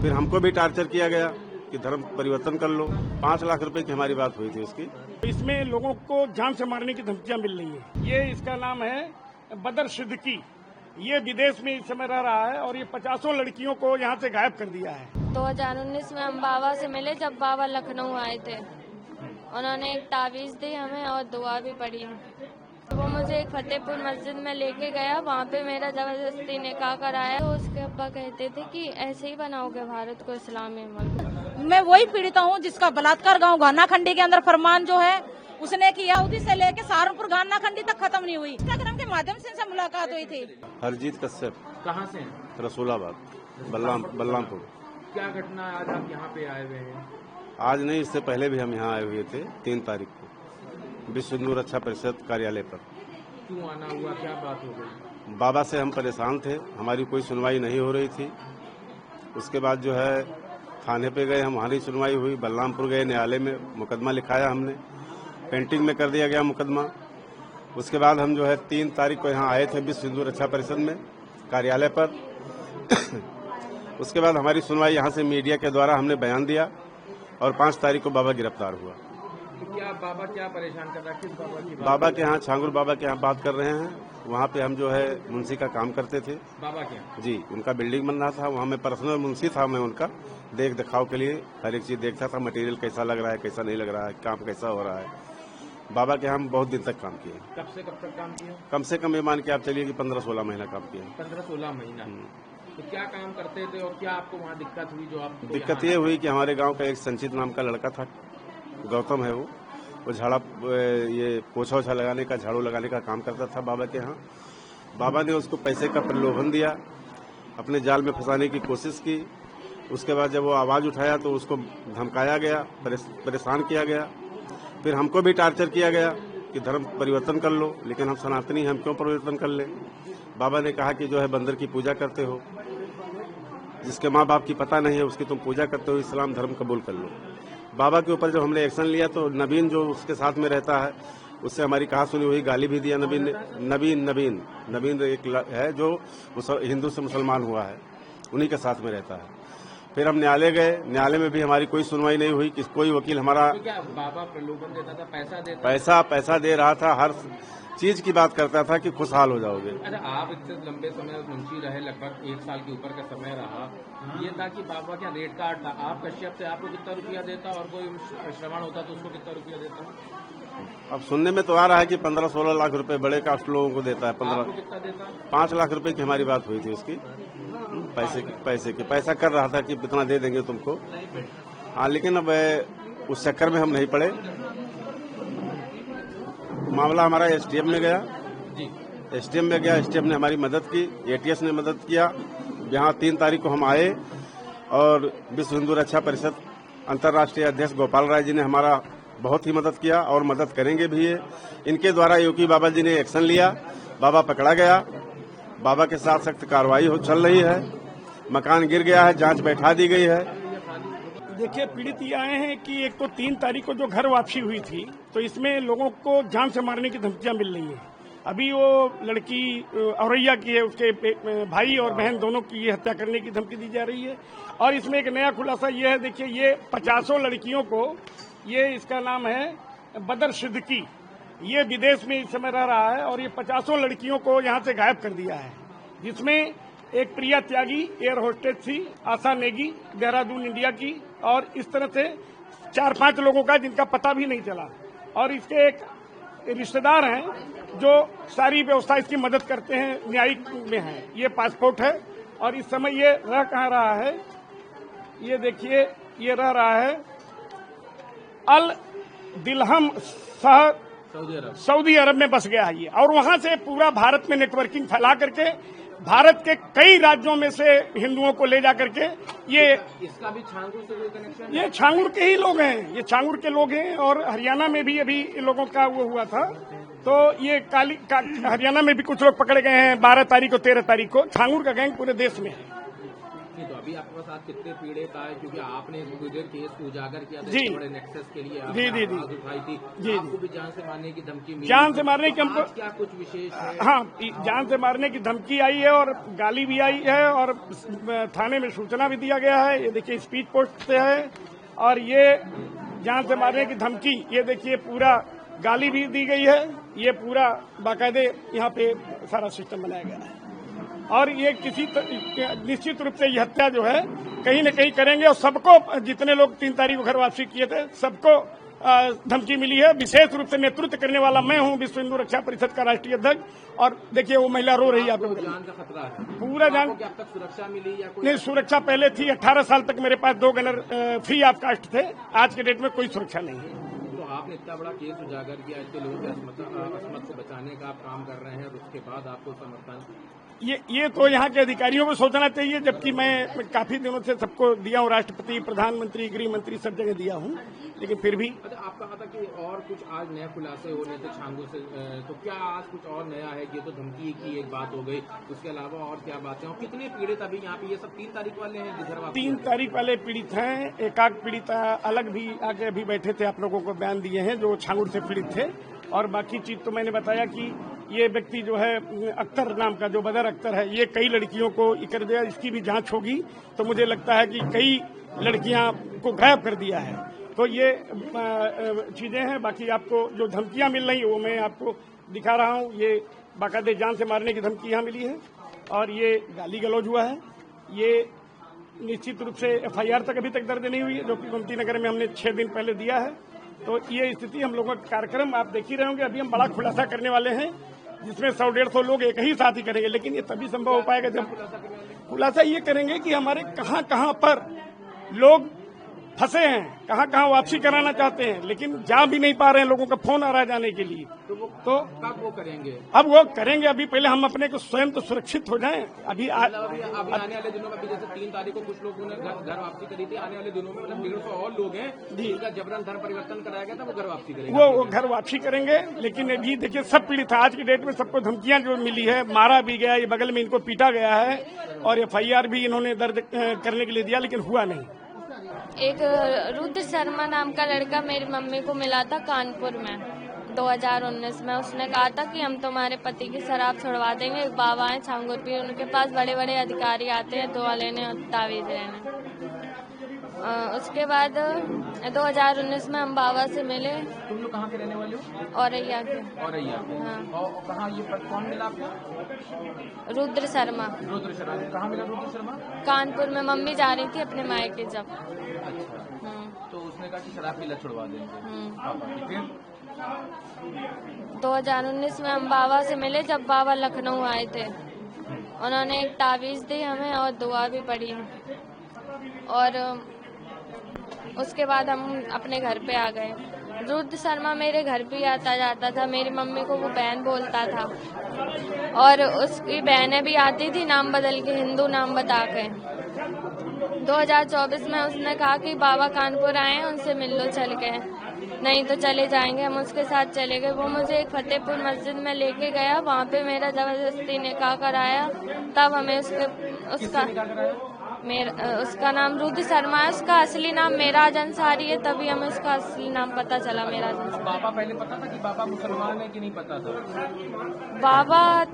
फिर हमको भी टार्चर किया गया कि धर्म परिवर्तन कर लो। 5 लाख रुपए की हमारी बात हुई थी उसकी। इसमें लोगों को जान से मारने की धमकियां मिल रही हैं। ये इसका नाम है बदर सिद्दीकी। ये विदेश में इस समय रह रहा है और ये 50 लड़कियों को यहाँ से गायब कर दिया है। 2019 में हम बाबा से मिले जब बाबा लखनऊ आए थे। उन्होंने एक तावीज दी हमें और दुआ भी पढ़ी। वो मुझे एक फतेहपुर मस्जिद में लेके गया, वहाँ पे मेरा जबरदस्ती निकाह कराया। तो उसके अब्बा कहते थे कि ऐसे ही बनाओगे भारत को इस्लामी मुल्क। मैं वही पीड़िता हूँ जिसका बलात्कार गांव घानाखंडी के अंदर फरमान जो है उसने किया। उदी से लेके सहारनपुर घानाखंडी तक खत्म नहीं हुई। इंस्टाग्राम के माध्यम से इनसे मुलाकात हुई थी। हरजीत कश्यप। कहाँ से? रसूलाबाद बलरामपुर। क्या घटना आज आप यहाँ पे आए हुए हैं? आज नहीं, इससे पहले भी हम यहाँ आए हुए थे 3 तारीख को विश्व हिंदू रक्षा परिषद कार्यालय पर। क्यों आना हुआ, क्या बात हो गई? बाबा से हम परेशान थे, हमारी कोई सुनवाई नहीं हो रही थी। उसके बाद जो है थाने पे गए, हम हमारी सुनवाई हुई। बलरामपुर गए, न्यायालय में मुकदमा लिखाया हमने, पेंटिंग में कर दिया गया मुकदमा। उसके बाद हम जो है 3 तारीख को यहाँ आए थे विश्व हिंदू रक्षा परिषद में कार्यालय पर। उसके बाद हमारी सुनवाई यहाँ से मीडिया के द्वारा हमने बयान दिया और 5 तारीख को बाबा गिरफ्तार हुआ। तो क्या बाबा क्या परेशान कर रहा है? किस बाबा की बात? बाबा के यहाँ, छांगुर बाबा के यहाँ बात कर रहे हैं। वहाँ पे हम जो है मुंशी का काम करते थे। बाबा के यहाँ? जी, उनका बिल्डिंग बन रहा था, वहाँ मैं पर्सनल मुंशी था। मैं उनका देख दिखाव के लिए हर एक चीज देखता था, मटेरियल कैसा लग रहा है, कैसा नहीं लग रहा है, काम कैसा हो रहा है। बाबा के हम बहुत दिन तक काम किए। कब से कब तक काम किया? कम से कम ये मान के आप चलिए कि 15-16 महीना काम किया। 15-16 महीना। तो क्या काम करते थे और क्या आपको वहाँ दिक्कत हुई? जो आपको दिक्कत ये हुई कि हमारे गांव का एक संचित नाम का लड़का था, गौतम है वो झाड़ा, ये पोछा ओछा लगाने का, झाड़ू लगाने का काम करता था बाबा के यहाँ। बाबा ने उसको पैसे का प्रलोभन दिया, अपने जाल में फंसाने की कोशिश की। उसके बाद जब वो आवाज उठाया तो उसको धमकाया गया, परेशान किया गया। फिर हमको भी टार्चर किया गया कि धर्म परिवर्तन कर लो, लेकिन हम सनातनी हैं, हम क्यों परिवर्तन कर ले। बाबा ने कहा कि जो है बंदर की पूजा करते हो, जिसके माँ बाप की पता नहीं है उसकी तुम पूजा करते हो, इस्लाम धर्म कबूल कर लो। बाबा के ऊपर जब हमने एक्शन लिया तो नवीन जो उसके साथ में रहता है उससे हमारी कहा सुनी हुई, गाली भी दिया नवीन ने। नवीन एक है जो हिंदू से मुसलमान हुआ है, उन्हीं के साथ में रहता है। फिर हम न्यायालय गए, न्यायालय में भी हमारी कोई सुनवाई नहीं हुई कि कोई वकील हमारा। तो क्या बाबा प्रलोभन देता था, पैसा देता? पैसा दे रहा था, हर चीज की बात करता था कि खुशहाल हो जाओगे। अच्छा, आप इतने लंबे समय मुंशी रहे, लगभग 1 साल के ऊपर का समय रहा। ये था कि बाबा क्या रेट कार्ड था? आप कश्यप से आपको कितना रुपया देता और कोई श्रवण होता तो उसको कितना रुपया देता? अब सुनने में तो आ रहा है कि 15-16 लाख रुपए बड़े कास्ट लोगों को देता है। 15 कितना देता? 5 लाख रुपए की हमारी बात हुई थी उसकी। पैसा कर रहा था कि इतना दे देंगे तुमको। हाँ, लेकिन अब उस चक्कर में हम नहीं पड़े। मामला हमारा एसडीएम में गया। एसडीएम में गया, एसडीएम ने हमारी मदद की, एटीएस ने मदद किया। यहाँ 3 तारीख को हम आए और विश्व हिंदू रक्षा परिषद अंतर्राष्ट्रीय अध्यक्ष गोपाल राय जी ने हमारा बहुत ही मदद किया और मदद करेंगे भी। ये इनके द्वारा योगी बाबा जी ने एक्शन लिया, बाबा पकड़ा गया। बाबा के साथ सख्त कार्रवाई चल रही है। मकान गिर गया है, जांच बैठा दी गई है। देखिए, पीड़ित ये आए हैं कि एक तो 3 तारीख को जो घर वापसी हुई थी तो इसमें लोगों को जान से मारने की धमकियां मिल रही हैं। अभी वो लड़की औरैया की है, उसके भाई और बहन दोनों की ये हत्या करने की धमकी दी जा रही है। और इसमें एक नया खुलासा ये है, देखिए ये 50 लड़कियों को, ये इसका नाम है बदर सिद्दीकी। ये विदेश में इस समय रह रहा है और ये 50 लड़कियों को यहाँ से गायब कर दिया है, जिसमें एक प्रिया त्यागी एयर होस्टेस थी, आशा नेगी देहरादून इंडिया की, और इस तरह से 4-5 लोगों का जिनका पता भी नहीं चला। और इसके एक रिश्तेदार हैं जो सारी व्यवस्था इसकी मदद करते हैं, न्यायिक में हैं। ये पासपोर्ट है और इस समय ये रह कहाँ रहा है, ये देखिए, ये रह रहा है अल दिलहम शहर सऊदी अरब में बस गया है ये। और वहां से पूरा भारत में नेटवर्किंग फैला करके भारत के कई राज्यों में से हिंदुओं को ले जा करके इसका भी छांगुर से कोई कनेक्शन? ये छांगुर के ही लोग हैं, ये छांगुर के लोग हैं। और हरियाणा में भी अभी इन लोगों का वो हुआ था, तो ये हरियाणा में भी कुछ लोग पकड़े गए हैं 12 तारीख को 13 तारीख को। छांगुर का गैंग पूरे देश में है। अभी आपके पास आज कितने पीड़ित आए, क्योंकि आपने मुझे केस को उजागर किया था, जी। इतने बड़े नेक्सस के लिए जी, आपने जी, जी। आवाज उठाई थी, जी, आपको भी जान से मारने की धमकी मिली, जान से मारने की हमको आज क्या कुछ विशेष है? हाँ, जान से मारने की धमकी आई है और गाली भी आई है और थाने में सूचना भी दिया गया है। ये देखिए स्पीड पोस्ट से है और ये जान से मारने की धमकी, ये देखिए पूरा गाली भी दी गई है। ये पूरा बाकायदे यहाँ पे सारा सिस्टम बनाया गया है और ये निश्चित रूप से ये हत्या जो है कहीं न कहीं करेंगे और सबको, जितने लोग 3 तारीख को घर वापसी किए थे, सबको धमकी मिली है। विशेष रूप से नेतृत्व करने वाला मैं हूं, विश्व हिंदू रक्षा परिषद का राष्ट्रीय अध्यक्ष। और देखिए वो महिला रो रही है, आप लोग जान का खतरा है, पूरा जान। क्या अब तक सुरक्षा मिली या कोई? नहीं, सुरक्षा पहले थी। 18 साल तक मेरे पास 2 गनर फ्री ऑफ कास्ट थे। आज के डेट में कोई सुरक्षा नहीं है। तो आपने इतना बड़ा केस उजागर किया, इतने लोगों की असमत को बचाने का आप काम कर रहे हैं और उसके बाद आपको समर्थन? ये तो यहाँ के अधिकारियों को सोचना चाहिए, जबकि मैं काफी दिनों से सबको दिया हूँ, राष्ट्रपति, प्रधानमंत्री, गृह मंत्री, सब जगह दिया हूँ, लेकिन फिर भी। अच्छा, आप कहा था कि और कुछ आज नए खुलासे होने थे छांगू से, तो क्या आज कुछ और नया है? ये तो धमकी की एक बात हो गई, उसके अलावा और क्या बातें? और कितने पीड़ित अभी यहाँ पे? ये सब 3 तारीख वाले हैं जिधर 3 तारीख वाले पीड़ित हैं। एकाक पीड़ित अलग भी आके अभी बैठे थे, आप लोगों को बयान दिए हैं, जो छांगुर से पीड़ित थे। और बाकी चीज तो मैंने बताया कि ये व्यक्ति जो है अख्तर नाम का, जो बदर अख्तर है, ये कई लड़कियों को कर दिया। इसकी भी जांच होगी तो मुझे लगता है कि कई लड़कियां को गायब कर दिया है। तो ये चीजें हैं। बाकी आपको जो धमकियां मिल रही वो मैं आपको दिखा रहा हूं। ये बाकायदे जान से मारने की धमकी यहाँ मिली है और ये गाली गलौज हुआ है। ये निश्चित रूप से FIR तक अभी तक दर्ज नहीं हुई है, जो कि गोमती नगर में हमने 6 दिन पहले दिया है। तो ये स्थिति, हम लोगों का कार्यक्रम आप देख ही रहे होंगे। अभी हम बड़ा खुलासा करने वाले हैं, जिसमें 100-150 लोग एक ही साथ ही करेंगे, लेकिन ये तभी संभव हो पाएगा जब खुलासा ये करेंगे कि हमारे कहां पर लोग फंसे हैं, कहां वापसी कराना चाहते हैं, लेकिन जा भी नहीं पा रहे हैं। लोगों का फोन आ रहा है जाने के लिए। तो कब वो करेंगे? अब वो करेंगे। अभी पहले हम अपने को स्वयं तो सुरक्षित हो जाएं। अभी आने वाले दिनों में, जैसे 3 तारीख को कुछ लोगों ने घर वापसी करी थी, आने वाले दिनों में मतलब 150 और लोग हैं जिनका जबरन धर्म परिवर्तन कराया गया था, वो घर वापसी करेंगे। वो घर वापसी करेंगे। लेकिन अभी देखिए सब पीड़ित है। आज की डेट में सबको धमकियां जो मिली है, मारा भी गया, ये बगल में इनको पीटा गया है और FIR भी इन्होंने दर्ज करने के लिए दिया, लेकिन हुआ नहीं। एक रुद्र शर्मा नाम का लड़का मेरी मम्मी को मिला था कानपुर में 2019 में। उसने कहा था कि हम तुम्हारे पति की शराब छुड़वा देंगे। एक बाबा है छांगुर पीर, उनके पास बड़े बड़े अधिकारी आते हैं दुआ लेने और तावीज लेने। उसके बाद 2019 में हम बाबा से मिले। तुम लोग कहाँ के रहने वाले हो? औरैया के। औरैया। हाँ। और कहाँ ये कौन मिला आपको? रुद्र शर्मा। रुद्र शर्मा कहाँ मिला? रुद्र शर्मा कानपुर में। मम्मी जा रही थी अपने मायके जब। अच्छा। तो उसने कहा कि शराब की लत छुड़वा देंगे पापा की। फिर 2019 में हम बाबा से मिले जब बाबा लखनऊ आए थे। उन्होंने एक तावीज दी हमें और दुआ भी पढ़ी और उसके बाद हम अपने घर पे आ गए। रुद्र शर्मा मेरे घर भी आता जाता था। मेरी मम्मी को वो बहन बोलता था और उसकी बहनें भी आती थी नाम बदल के, हिंदू नाम बता के। 2024 में उसने कहा कि बाबा कानपुर आए हैं, उनसे मिल लो चल के, नहीं तो चले जाएंगे। हम उसके साथ चले गए। वो मुझे एक फतेहपुर मस्जिद में लेके गया, वहाँ पे मेरा जबरदस्ती निकाह कराया। तब हमें उसका नाम रुद्र शर्मा है, उसका असली नाम मेराज अंसारी है। तभी हमें उसका असली नाम पता चला, मेराज अंसारी। बाबा पहले पता था कि बाबा मुसलमान है कि नहीं पता था? बाबा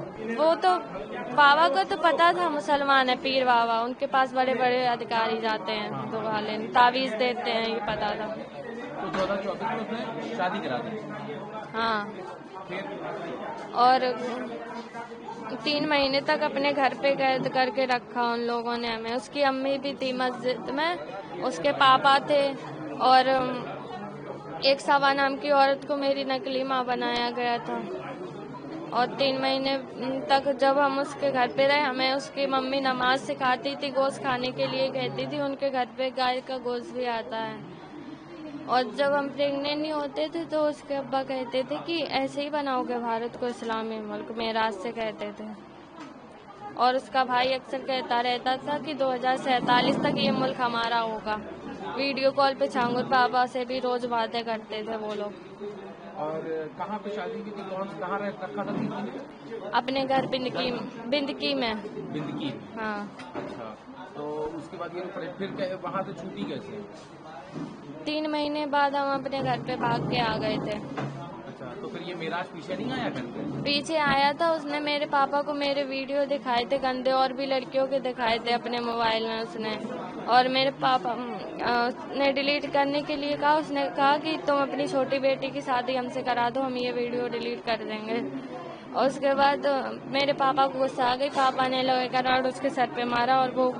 को तो पता था मुसलमान है, पीर बाबा। उनके पास बड़े बड़े अधिकारी जाते हैं दुआ लेने, तावीज देते हैं, ये पता था। तो 2024 में उसने शादी करा दी? हाँ। फिर? और 3 महीने तक अपने घर पे कैद करके रखा उन लोगों ने हमें। उसकी अम्मी भी थी मस्जिद में, उसके पापा थे और एक सवा नाम की औरत को मेरी नकली माँ बनाया गया था। और 3 महीने तक जब हम उसके घर पे रहे, हमें उसकी मम्मी नमाज सिखाती थी, गोश्त खाने के लिए कहती थी। उनके घर पे गाय का गोश्त भी आता है। और जब हम प्रेग्नेंट नहीं होते थे तो उसके अब्बा कहते थे कि ऐसे ही बनाओगे भारत को इस्लामी मुल्क, मेराज से कहते थे। और उसका भाई अक्सर कहता रहता था कि 2047 तक ये मुल्क हमारा होगा। वीडियो कॉल पे छांगुर बाबा से भी रोज बातें करते थे वो लोग। और कहाँ पे शादी की थी? कहाँ रखा था 3 महीने? अपने घर पे बिंदकी में। बिंदकी? हाँ। अच्छा। तो उसके बाद ये फिर वहाँ से छूटी कैसे? 3 महीने बाद हम अपने घर पे भाग के आ गए थे। अच्छा, तो फिर ये मेराज पीछे नहीं आया घर पे? पीछे आया था, उसने मेरे पापा को मेरे वीडियो दिखाए थे गंदे, और भी लड़कियों के दिखाए थे अपने मोबाइल में उसने। और मेरे पापा ने डिलीट करने के लिए कहा, उसने कहा कि तुम अपनी छोटी बेटी की शादी हमसे करा दो, हम ये वीडियो डिलीट कर देंगे। और उसके बाद मेरे पापा को गुस्सा आ गई, पापा ने लोहे का रॉड उसके सर पे मारा और वो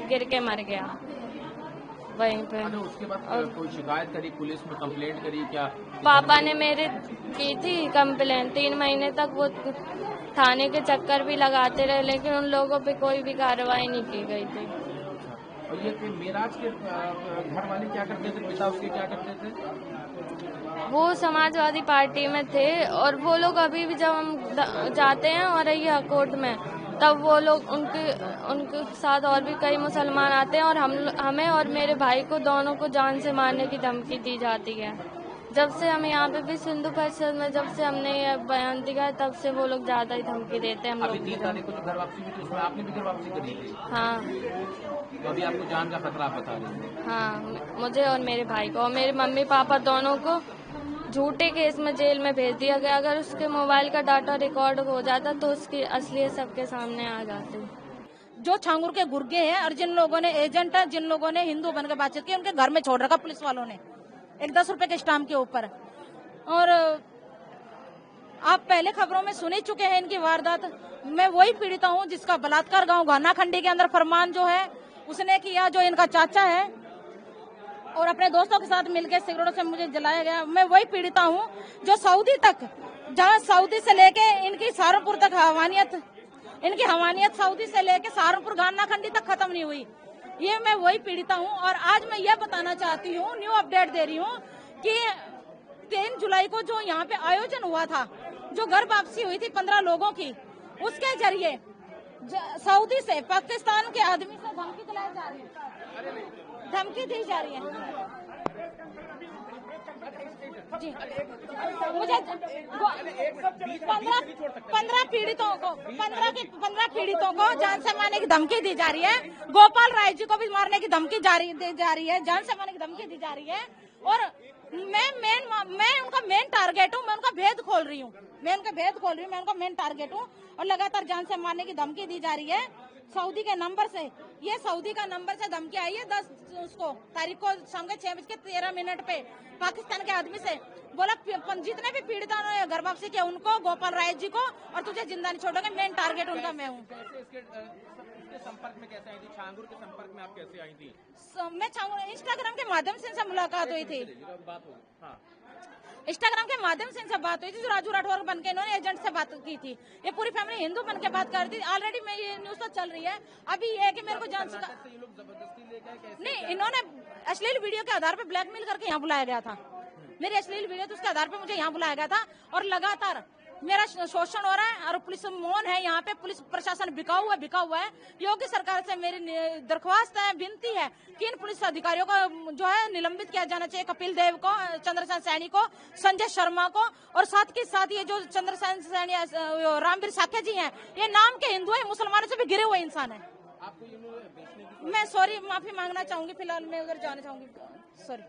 गिर के मर गया वहीं पे। उसके बाद कोई शिकायत करी, पुलिस में कंप्लेंट करी क्या? पापा ने मेरे की थी कंप्लेन। 3 महीने तक वो थाने के चक्कर भी लगाते रहे, लेकिन उन लोगों पे कोई भी कार्रवाई नहीं की गई थी। और ये मेराज के घर वाले क्या करते थे, पिता उसके क्या करते थे? वो समाजवादी पार्टी में थे, और वो लोग अभी भी जब हम जाते हैं औरैया कोर्ट में, तब वो लोग उनके साथ और भी कई मुसलमान आते हैं, और हमें और मेरे भाई को दोनों को जान से मारने की धमकी दी जाती है। जब से हम यहाँ पे भी सिंधु परिषद में जब से हमने ये बयान दिया है, तब से वो लोग ज्यादा ही धमकी देते हैं हम अभी लोग। 3 तारीख को जो घर वापसी हुई थी उसमें आपने भी घर वापसी करी थी? हाँ तो अभी आपको जान का खतरा आप बता रहे हैं? हाँ, मुझे और मेरे भाई को और मेरे मम्मी पापा दोनों को झूठे केस में जेल में भेज दिया गया। अगर उसके मोबाइल का डाटा रिकॉर्ड हो जाता तो उसकी असलियत सबके सामने आ जाती। जो छांगुर के गुर्गे हैं और जिन लोगों ने एजेंट है, जिन लोगों ने हिंदू बनकर बातचीत की, उनके घर में छोड़ रखा पुलिस वालों ने एक 10 रुपए के स्टाम्प के ऊपर। और आप पहले खबरों में सुन ही चुके हैं इनकी वारदात। मैं वही पीड़िता हूँ जिसका बलात्कार गांव घाना खंडी के अंदर फरमान जो है उसने किया, जो इनका चाचा है, और अपने दोस्तों के साथ मिलकर सिगरेटों से मुझे जलाया गया। मैं वही पीड़िता हूँ जो सऊदी तक, जहाँ सऊदी से लेके इनकी सहारनपुर तक इनकी हवानियत सऊदी से लेके सहारनपुर घाना खंडी तक खत्म नहीं हुई। ये मैं वही पीड़िता हूँ। और आज मैं यह बताना चाहती हूँ, न्यू अपडेट दे रही हूँ कि 3 जुलाई को जो यहाँ पे आयोजन हुआ था, जो घर वापसी हुई थी 15 लोगों की, उसके जरिए सऊदी से पाकिस्तान के आदमी से धमकी दिलाई जा रही है, धमकी दी जा रही है। जी, मुझे 15 पीड़ितों को जान से मारने की धमकी दी जा रही है। गोपाल राय जी को भी मारने की धमकी दी जा रही है, जान से मारने की धमकी दी जा रही है। और मैं उनका मेन टारगेट हूँ, मैं उनका भेद खोल रही हूँ, मैं उनका मेन टारगेट हूँ। और लगातार जान से मारने की धमकी दी जा रही है सऊदी के नंबर से। ये सऊदी का नंबर से धमकी आई है 10 तारीख को शाम के 6:13 पे पाकिस्तान के आदमी से। बोला जितने भी पीड़िता ने घर वापसी किया उनको, गोपाल राय जी को, और तुझे जिंदा नहीं छोड़ोगे, मेन टारगेट उनका मैं हूँ। इसके संपर्क में कैसे आई थी? छांगुर के संपर्क में आप कैसे आई थी? मैं इंस्टाग्राम के माध्यम से इनसे मुलाकात हुई थी। बात हो, हाँ। इंस्टाग्राम के माध्यम से इनसे बात हुई थी, जो राजू राठौर बन के इन्होंने एजेंट से बात की थी। ये पूरी फैमिली हिंदू बन के बात कर रही थी। ऑलरेडी मैं ये न्यूज तो चल रही है। अभी ये है कि मेरे को जान सका नहीं, इन्होंने अश्लील वीडियो के आधार पर ब्लैकमेल करके यहाँ बुलाया गया था। मेरी अश्लील वीडियो तो उसके आधार पर मुझे यहाँ बुलाया गया था, और लगातार मेरा शोषण हो रहा है और पुलिस मौन है। यहाँ पे पुलिस प्रशासन बिका हुआ है। योगी सरकार से मेरी दरख्वास्त है, विनती है कि इन पुलिस अधिकारियों को जो है निलंबित किया जाना चाहिए। कपिल देव को, चंद्रसेन सैनी को, संजय शर्मा को, और साथ के साथ ये जो चंद्रसेन सैनी, रामवीर साखे जी हैं, ये नाम के हिंदू है, मुसलमानों से भी गिरे हुए इंसान है। मैं सॉरी, माफी मांगना चाहूंगी। फिलहाल मैं उधर जाना चाहूंगी, सॉरी।